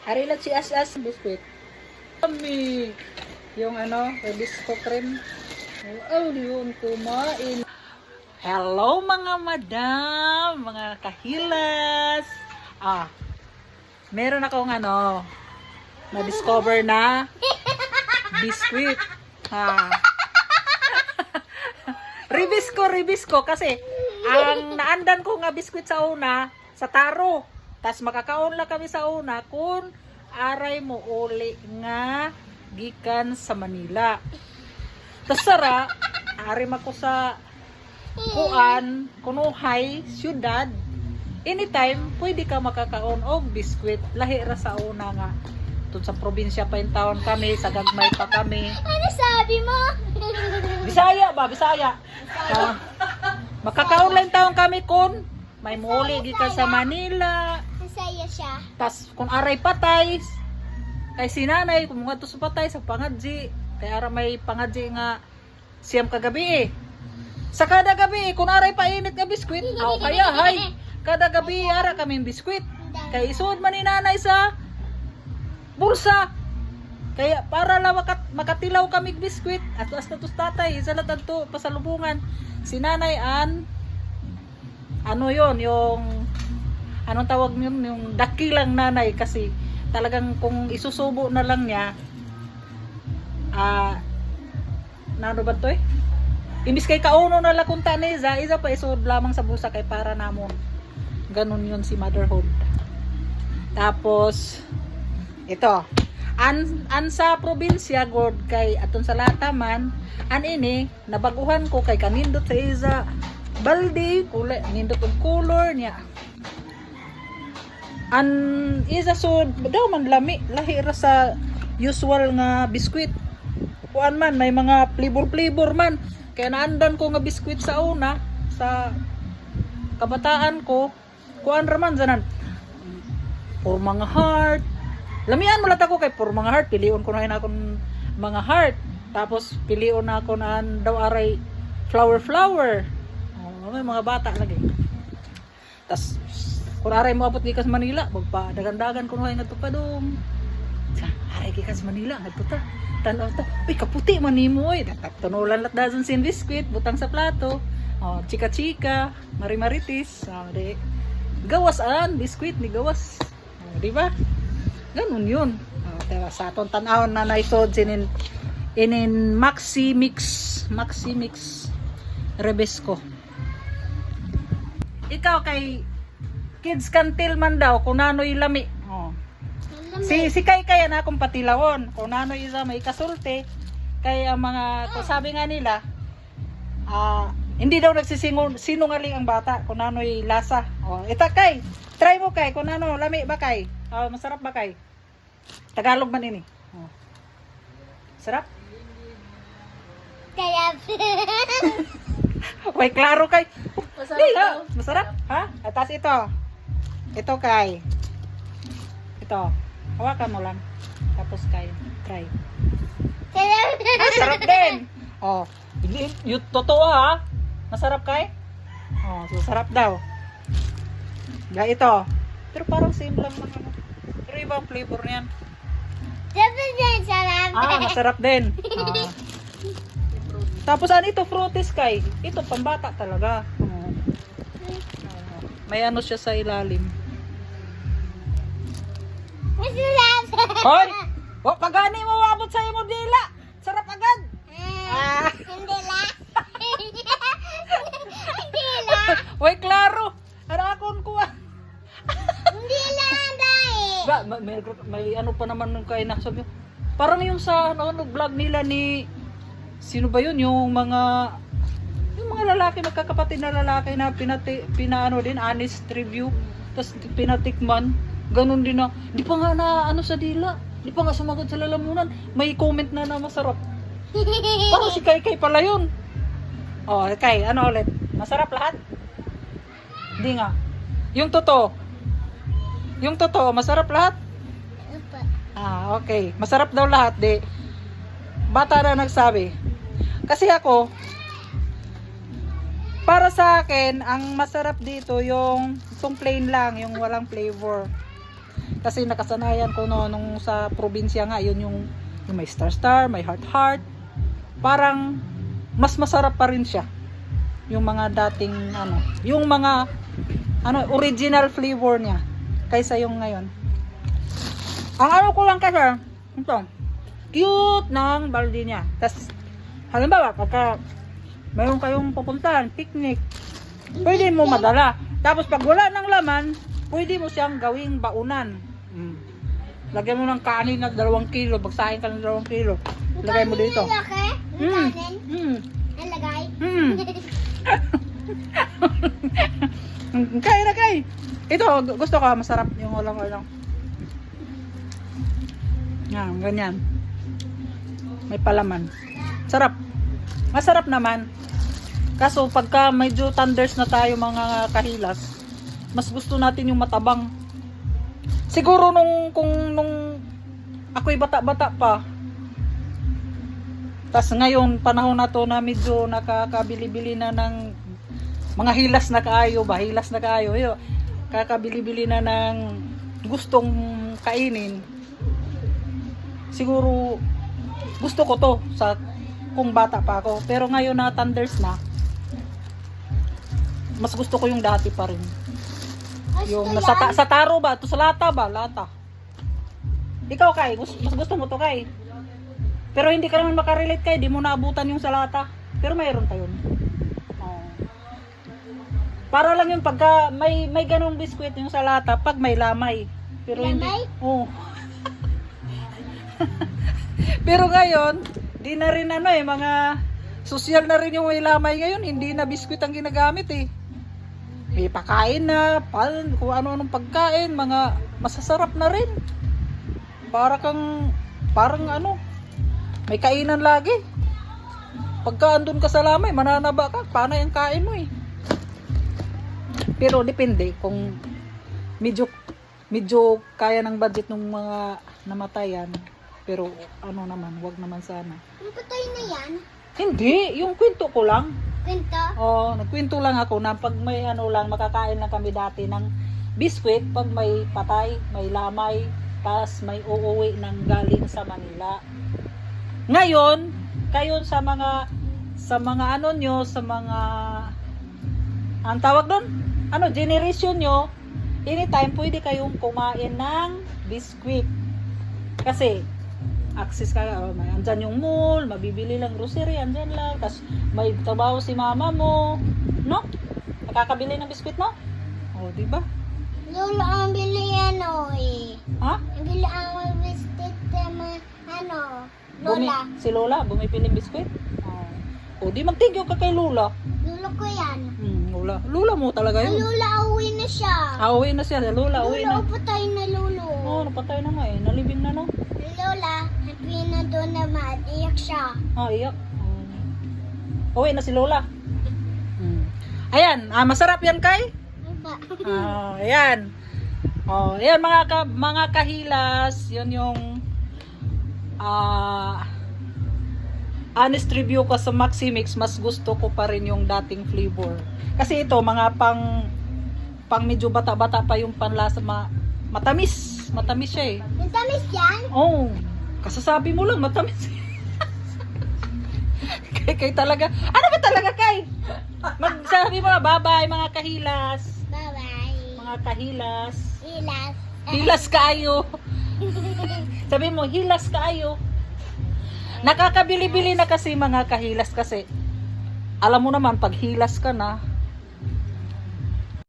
Arilat si As-As biscuit. Kami yung bisco cream. Oh, yun kumain. Hello mga madam, mga kahilas. Meron akong na-discover na biscuit. Ribisco kasi ang naandan ko nga biscuit sa una sa taro. Tas makakaon lang kami sa una kung aray mo uli nga gikan sa Manila. Tas sara ari mako sa kuan kunuhay syudad. Anytime pwede ka makakaon og biscuit lahi ra sa una nga tun sa probinsya pa in town kami, sa gagmay pa kami. Ano sabi mo? Bisaya ba? Bisaya. Makakaon lang taon kami kun may muli gikan sa Manila. Masaya siya. Tas kung aray patay kay sinanay kung mga to sa patay sa pangadji kay ara may pangadji nga siyam kagabi sa kada gabi kung aray painit nga biskwit kaya hay kada gabi ara kaming biskwit kay isuod man ni nanay sa bulsa kaya para lang makatilaw kami biskwit at hasta tos tatay isa lang to pasalubungan si nanay yung anong tawag yun yung dakilang nanay kasi talagang kung isusubo na lang niya ano ba to imbis kay kauno na lang kung taneza isa pa isuod lamang sa bulsa kay para namon ganun yun si motherhood. Tapos ito an sa probinsya god kay aton sa lata man ini nabaguhan ko kay kanindot sa isa balde kulay nindot og color niya an isa sud daw man lami lahi ra sa usual nga biskwit kuan man may mga flavor man kaya naandan ko nga biskwit sa una sa kabataan ko kuan ra man zanan for mga heart lamian mo lata ko kay for mga heart pilion ko na akong mga heart tapos pilion na ako na daw aray flower may mga bata lagi tas kung aray mo abot gikas Manila magpa-dagan-dagan ko na ngadto pa dong aray gikas Manila ngadto ta tanaw ta uy kaputi man nimo tunulan lat dazon sin biskwit butang sa plato chika-chika mari-maritis di gawas biskwit ni gawas di ba ganun yun diba sa aton tan-awon na naisod inin Maxi Mix Rebisco. Ikaw kay kids kantil man daw kung nano'y lami. Si Kay na akong patilawon. Kung nano'y isa may kasulti kay ang mga kung sabi nga nila hindi daw nagsisinungaling ang bata kung nano'y lasa. Ita Kay, try mo Kay kung nano lami ba Kay? Masarap ba Kay? Tagalog man ini. Sarap? Kaya Way klaro Kay. masarap. Masarap? Ha? Atas ito. Ito Kay. Ito. Hawakan mo lang. Tapos Kay. Try. Sarap din. Yung totoo ha. Masarap Kay? So sarap daw. Ito. Pero parang same lang naman. Pero ibang flavor niyan. Masarap din. Tapos ito fruities Kay. Ito pambata talaga. May siya sa ilalim. Hoy! Pagani mo abot sa imo dila. Sarap agad. Hindi la. Hoy klaro. Ara akon kuha. Hindi lang dai. May pa naman nung kay nasabi. Parang yung sa vlog nila ni sino ba yun yung mga lalaki magkakapatid na lalaki na pinaano din honest review tapos pinatikman ganun din na di pa nga na sa dila di pa nga sumagot sa lalamunan may comment na masarap parang si Kay pala yun Kay ulit masarap lahat di nga yung totoo masarap lahat okay masarap daw lahat di bata na nagsabi kasi ako para sa akin ang masarap dito yung plain lang yung walang flavor Kasi nakasanayan ko no, nung sa probinsya nga, yun yung may star, may heart. Parang mas masarap pa rin siya. Yung mga dating yung mga original flavor niya kaysa yung ngayon. Ang ko lang kasi, ito, cute ng balde niya. Tas halimbawa, pagka mayroon kayong pupuntahan, picnic, pwede mo madala. Tapos pag wala ng laman, pwede mo siyang gawing baunan. Lagyan mo ng kanin na 2 kilo, bagsahin ka ng 2 kilo. Lagay mo dito. Nalagay? Kay na kay. Ito, gusto ko, masarap yung ulang-ulang. Yan, ganyan. May palaman. Sarap. Masarap naman. Kaso pagka medyo thunders na tayo mga kahilas, mas gusto natin yung matabang. Siguro nung ako'y bata-bata pa. Tas ngayon panahon na to na medyo nakakabili-bili na ng mga hilas na kaayo. Kakabili-bili na ng gustong kainin. Siguro gusto ko to sa kung bata pa ako. Pero ngayon na thunders na, mas gusto ko yung dati pa rin. Yung sa taro ba? Ito sa lata ba? Lata. Ikaw, Kay, mas gusto mo to, Kay. Pero hindi ka naman makarelate, Kay. Di mo naabutan yung sa lata. Pero mayroon tayo. Para lang yung pagka may ganong biskwit yung sa lata pag may lamay. Pero hindi. Oh. Pero ngayon, di na rin mga social na rin yung may lamay ngayon. Hindi na biskwit ang ginagamit eh. May pakain na, kung ano-anong pagkain, mga masasarap na rin. Parang may kainan lagi. Pagka andun ka sa lamay, mananaba ka, panay ang kain mo eh. Pero depende kung medyo kaya ng budget ng mga namatayan. Pero wag naman sana. Patay na yan? Hindi, yung kwento ko lang. Kwento? Nagkwento lang ako na pag may makakain lang kami dati ng biskwit pag may patay, may lamay, tas may uuwi ng galing sa Manila. Ngayon, kayo sa mga ang tawag doon, generation nyo, anytime pwede kayong kumain ng biskwit. Kasi access ka, may andyan yung mall, mabibili lang grocery, andyan lang, tas may trabaho si mama mo, no? Nakakabili ng biskwit, no? Di ba? Lolo ang bili Ha? Bili ang biscuit Lola. Si Lola, bumipili ng biskwit? Di mag-thank you ka kay Lola. Lolo ko yan. Lola. Lola mo talaga yun. Lola, uwi na siya. Uwi na siya. Lola, uwi na. Lola, patay na Lolo. Napatay na nga eh. Nalibing na, no? Lola, happy na doon naman. Iyak siya. Iyak. Uwi na si Lola. Ayan, masarap yan, Kay? Ayan. Ayan mga kahilas, yun yung honest review ko sa Maximix. Mas gusto ko pa rin yung dating flavor. Kasi ito, mga pang medyo bata-bata pa yung panlasa, matamis. Matamis siya eh. Matamis yan? Kasasabi mo lang, matamis. Kay talaga. Ano ba talaga, Kay? Magsabi mo na, bye-bye mga kahilas. Bye-bye. Mga kahilas. Hilas. Hilas kaayo. Sabi mo, hilas kaayo. Nakakabili-bili na kasi mga kahilas kasi. Alam mo naman, pag hilas ka na,